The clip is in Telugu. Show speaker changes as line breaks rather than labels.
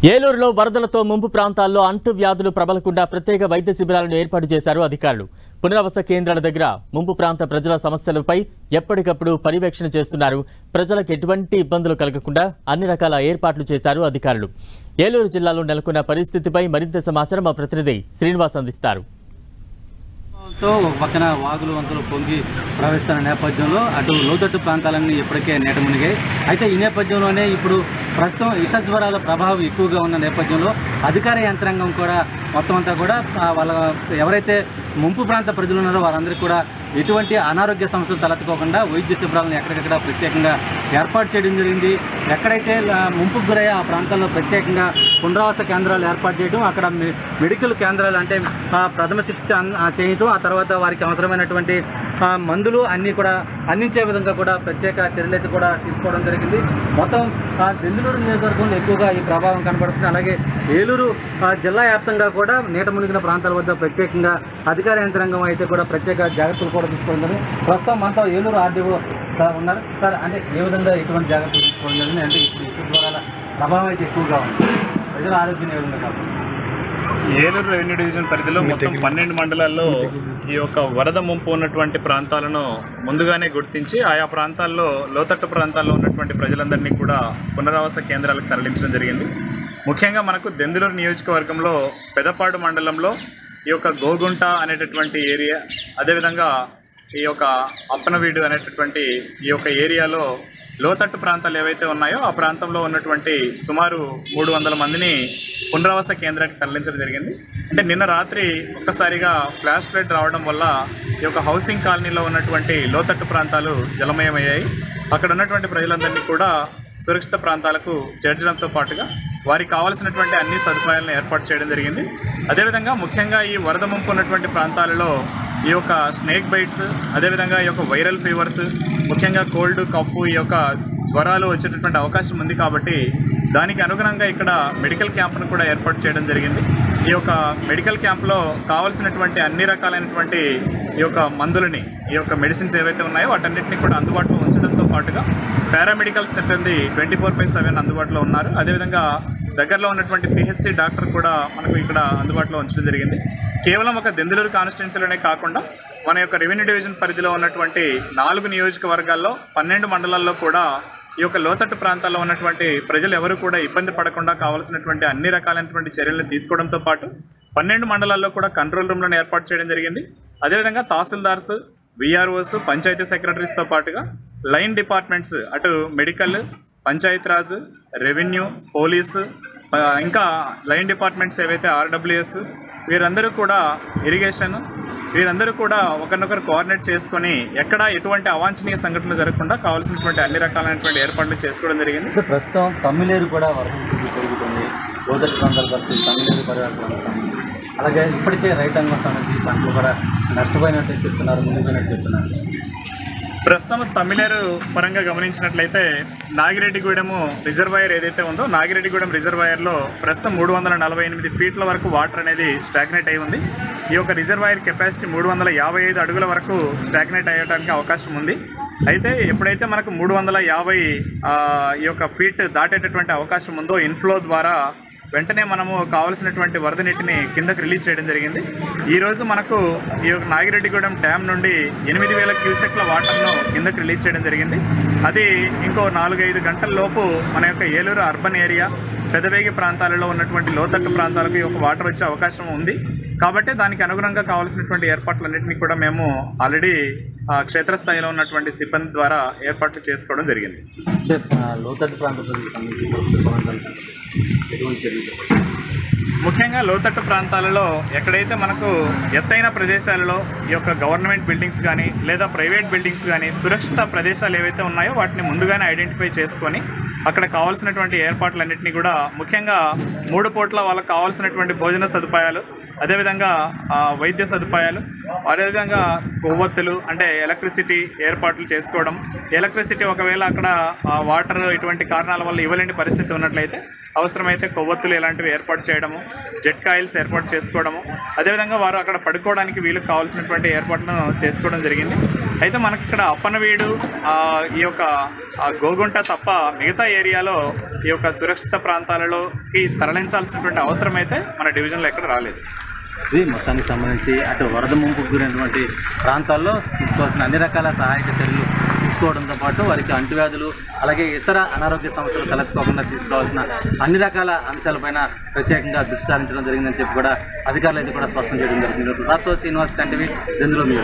ఏలూరులో వరదలతో ముంపు ప్రాంతాల్లో అంటువ్యాధులు ప్రబలకుండా ప్రత్యేక వైద్య శిబిరాలను ఏర్పాటు చేశారు అధికారులు. పునరావాస కేంద్రాల దగ్గర ముంపు ప్రాంత ప్రజల సమస్యలపై ఎప్పటికప్పుడు పర్యవేక్షణ చేస్తున్నారు. ప్రజలకు ఎటువంటి ఇబ్బందులు కలగకుండా అన్ని రకాల ఏర్పాట్లు చేశారు అధికారులు. ఏలూరు జిల్లాలో నెలకొన్న పరిస్థితిపై మరింత సమాచారం మా ప్రతినిధి శ్రీనివాస్ అందిస్తారు.
ఒక పక్కన వాగులు వంకలు పొంగి ప్రవహిస్తున్న నేపథ్యంలో అటు లోతట్టు ప్రాంతాలన్నీ ఇప్పటికే నీట మునిగాయి. అయితే ఈ నేపథ్యంలోనే ఇప్పుడు ప్రస్తుతం విషజ్వరాల ప్రభావం ఎక్కువగా ఉన్న నేపథ్యంలో అధికార యంత్రాంగం కూడా మొత్తం అంతా కూడా వాళ్ళ ఎవరైతే ముంపు ప్రాంత ప్రజలు ఉన్నారో వారందరికీ కూడా ఎటువంటి అనారోగ్య సమస్యలు తలెత్తుకోకుండా వైద్య శిబిరాలను ఎక్కడికక్కడ ప్రత్యేకంగా ఏర్పాటు చేయడం జరిగింది. ఎక్కడైతే ముంపుకు గురయ్యే ఆ ప్రాంతాల్లో ప్రత్యేకంగా పునరావాస కేంద్రాలు ఏర్పాటు చేయడం, అక్కడ మెడికల్ కేంద్రాలు అంటే ప్రథమ చికిత్స చేయటం, ఆ తర్వాత వారికి అవసరమైనటువంటి మందులు అన్నీ కూడా అందించే విధంగా కూడా ప్రత్యేక చర్యలు అయితే కూడా తీసుకోవడం జరిగింది. మొత్తం దెందులూరు నియోజకవర్గంలో ఎక్కువగా ఈ ప్రభావం కనబడుతుంది. అలాగే ఏలూరు జిల్లా వ్యాప్తంగా కూడా నీట మునిగిన ప్రాంతాల వద్ద ప్రత్యేకంగా అధికార యంత్రాంగం అయితే కూడా ప్రత్యేక జాగ్రత్తలు కూడా తీసుకోవడం. ప్రస్తుతం మనతో ఏలూరు ఆర్డీఓ ఉన్నారు సార్. అంటే ఏ విధంగా ఎటువంటి జాగ్రత్తలు తీసుకోవడం జరిగింది? అంటే ఈ ద్వారా ప్రభావం అయితే ఎక్కువగా ఉంది, ప్రజల ఆరోగ్యం ఏ విధంగా కాదు?
ఏలూరు రెవెన్యూ డివిజన్ పరిధిలో మొత్తం 12 మండలాల్లో ఈ యొక్క వరద ముంపు ఉన్నటువంటి ప్రాంతాలను ముందుగానే గుర్తించి ఆయా ప్రాంతాల్లో లోతట్టు ప్రాంతాల్లో ఉన్నటువంటి ప్రజలందరినీ కూడా పునరావాస కేంద్రాలకు తరలించడం జరిగింది. ముఖ్యంగా మనకు దెందులూరు నియోజకవర్గంలో పెదపాడు మండలంలో ఈ యొక్క గోగుంట అనేటటువంటి ఏరియా, అదేవిధంగా ఈ యొక్క అప్పనవీడు అనేటటువంటి ఈ యొక్క ఏరియాలో లోతట్టు ప్రాంతాలు ఏవైతే ఉన్నాయో ఆ ప్రాంతంలో ఉన్నటువంటి సుమారు 300 మందిని పునరావాస కేంద్రానికి తరలించడం జరిగింది. అంటే నిన్న రాత్రి ఒక్కసారిగా ఫ్లాష్ ఫ్లడ్ రావడం వల్ల ఈ యొక్క హౌసింగ్ కాలనీలో ఉన్నటువంటి లోతట్టు ప్రాంతాలు జలమయమయ్యాయి. అక్కడ ఉన్నటువంటి ప్రజలందరినీ కూడా సురక్షిత ప్రాంతాలకు చేర్చడంతో పాటుగా వారికి కావాల్సినటువంటి అన్ని సదుపాయాలను ఏర్పాటు చేయడం జరిగింది. అదేవిధంగా ముఖ్యంగా ఈ వరద ముంపు ఉన్నటువంటి ప్రాంతాలలో ఈ యొక్క స్నేక్ బైట్స్, అదేవిధంగా ఈ యొక్క వైరల్ ఫీవర్స్, ముఖ్యంగా కోల్డ్, కఫ్, ఈ యొక్క జ్వరాలు వచ్చేటటువంటి అవకాశం ఉంది. కాబట్టి దానికి అనుగుణంగా ఇక్కడ మెడికల్ క్యాంప్ను కూడా ఏర్పాటు చేయడం జరిగింది. ఈ యొక్క మెడికల్ క్యాంప్లో కావాల్సినటువంటి అన్ని రకాలైనటువంటి ఈ యొక్క మందులని, ఈ యొక్క మెడిసిన్స్ ఏవైతే ఉన్నాయో వాటన్నిటిని కూడా అందుబాటులో ఉంచడంతో పాటుగా పారామెడికల్ సిబ్బంది 24/7 అందుబాటులో ఉన్నారు. అదేవిధంగా దగ్గరలో ఉన్నటువంటి పిహెచ్సి డాక్టర్ కూడా మనకు ఇక్కడ అందుబాటులో ఉంచడం జరిగింది. కేవలం ఒక దెందులూరు కాన్స్టిట్యున్సీలోనే కాకుండా మన యొక్క రెవెన్యూ డివిజన్ పరిధిలో ఉన్నటువంటి 4 నియోజకవర్గాల్లో 12 మండలాల్లో కూడా ఈ యొక్క లోతట్టు ప్రాంతాల్లో ఉన్నటువంటి ప్రజలు ఎవరు కూడా ఇబ్బంది పడకుండా కావాల్సినటువంటి అన్ని రకాలైనటువంటి చర్యలను తీసుకోవడంతో పాటు 12 మండలాల్లో కూడా కంట్రోల్ రూమ్లను ఏర్పాటు చేయడం జరిగింది. అదేవిధంగా తహసీల్దార్స్, విఆర్ఓస్, పంచాయతీ సెక్రటరీస్తో పాటుగా లైన్ డిపార్ట్మెంట్స్, అటు మెడికల్, పంచాయతీరాజ్, రెవెన్యూ, పోలీసు, ఇంకా లైన్ డిపార్ట్మెంట్స్ ఏవైతే ఆర్డబ్ల్యూఎస్, వీరందరూ కూడా ఇరిగేషన్, వీరందరూ కూడా ఒకరినొకరు కోఆర్డినేట్ చేసుకొని ఎక్కడ ఎటువంటి అవాంఛనీయ సంఘటనలు జరగకుండా కావాల్సినటువంటి అన్ని రకాలైనటువంటి ఏర్పాట్లు చేసుకోవడం జరిగింది.
ప్రస్తుతం తమ్మిలేరు కూడా వరద పెరుగుతుంది, లోతట్టు ప్రాంతాల పరిస్థితి తమ్మిలేరు పరిస్థితి, అలాగే ఇప్పటికే రైతాంగం సంబంధించి పంటలు కూడా నష్టపోయినట్టు చెప్తున్నారు, ముందుపోయినట్టు చెప్తున్నారు.
ప్రస్తుతం తమ్మిలేరు పరంగా గమనించినట్లయితే నాగిరెడ్డిగూడెము రిజర్వాయర్ ఏదైతే ఉందో నాగిరెడ్డిగూడెం రిజర్వాయర్లో ప్రస్తుతం 348 ఫీట్ల వరకు వాటర్ అనేది స్టాగ్నేట్ అయి ఉంది. ఈ యొక్క రిజర్వాయర్ కెపాసిటీ 355 అడుగుల వరకు స్టాగ్నేట్ అయ్యడానికి అవకాశం ఉంది. అయితే ఎప్పుడైతే మనకు 350 ఈ యొక్క ఫీట్ దాటేటటువంటి అవకాశం ఉందో ఇన్ఫ్లో ద్వారా వెంటనే మనము కావాల్సినటువంటి వరద నీటిని కిందకు రిలీజ్ చేయడం జరిగింది. ఈరోజు మనకు ఈ యొక్క నాగిరెడ్డిగూడెం డ్యామ్ నుండి 8000 క్యూసెక్ల వాటర్ను కిందకు రిలీజ్ చేయడం జరిగింది. అది ఇంకో 4-5 గంటల లోపు మన యొక్క ఏలూరు అర్బన్ ఏరియా, పెదవేగి ప్రాంతాలలో ఉన్నటువంటి లోతట్టు ప్రాంతాలకు ఈ యొక్క వాటర్ వచ్చే అవకాశం ఉంది. కాబట్టి దానికి అనుగుణంగా కావాల్సినటువంటి ఏర్పాట్లన్నింటినీ కూడా మేము ఆల్రెడీ క్షేత్రస్థాయిలో ఉన్నటువంటి సిబ్బంది ద్వారా ఏర్పాట్లు చేసుకోవడం జరిగింది.
లోతట్టు ప్రాంతం
ముఖ్యంగా లోతట్టు ప్రాంతాలలో ఎక్కడైతే మనకు ఎత్తైన ప్రదేశాలలో ఈ యొక్క గవర్నమెంట్ బిల్డింగ్స్ కానీ లేదా ప్రైవేట్ బిల్డింగ్స్ కానీ సురక్షిత ప్రదేశాలు ఏవైతే ఉన్నాయో వాటిని ముందుగానే ఐడెంటిఫై చేసుకొని అక్కడ కావాల్సినటువంటి ఏర్పాట్లన్నింటినీ కూడా ముఖ్యంగా 3 పూట్ల వాళ్ళకు కావాల్సినటువంటి భోజన సదుపాయాలు, అదేవిధంగా వైద్య సదుపాయాలు, అదేవిధంగా కొవ్వొత్తులు అంటే ఎలక్ట్రిసిటీ ఏర్పాట్లు చేసుకోవడం, ఎలక్ట్రిసిటీ ఒకవేళ అక్కడ వాటర్ ఇటువంటి కారణాల వల్ల ఇవ్వలేని పరిస్థితి ఉన్నట్లయితే అవసరమైతే కొవ్వొత్తులు ఇలాంటివి ఏర్పాటు చేయడము, జెట్ కాయిల్స్ ఏర్పాటు చేసుకోవడము, అదేవిధంగా వారు అక్కడ పడుకోవడానికి వీళ్ళకి కావాల్సినటువంటి ఏర్పాట్లను చేసుకోవడం జరిగింది. అయితే మనకి ఇక్కడ అప్పనవీడు ఈ యొక్క గోగుంట తప్ప మిగతా ఏరియాలో ఈ యొక్క సురక్షిత ప్రాంతాలలోకి తరలించాల్సినటువంటి అవసరం అయితే మన డివిజన్లో ఎక్కడ రాలేదు.
ఇది మొత్తానికి సంబంధించి అటు వరద ముంపుకు గురైనటువంటి ప్రాంతాల్లో తీసుకోవాల్సిన అన్ని రకాల సహాయక చర్యలు తీసుకోవడంతో పాటు వారికి అంటువ్యాధులు అలాగే ఇతర అనారోగ్య సమస్యలు తలెత్తుకోకుండా తీసుకోవాల్సిన అన్ని రకాల అంశాలపైన ప్రత్యేకంగా దృష్టి సారించడం జరిగిందని చెప్పి కూడా అధికారులు అయితే కూడా స్పష్టం చేయడం జరుగుతుంది. ప్రసాద్తో శ్రీనివాస్ టీవీ, జంధ్రుల.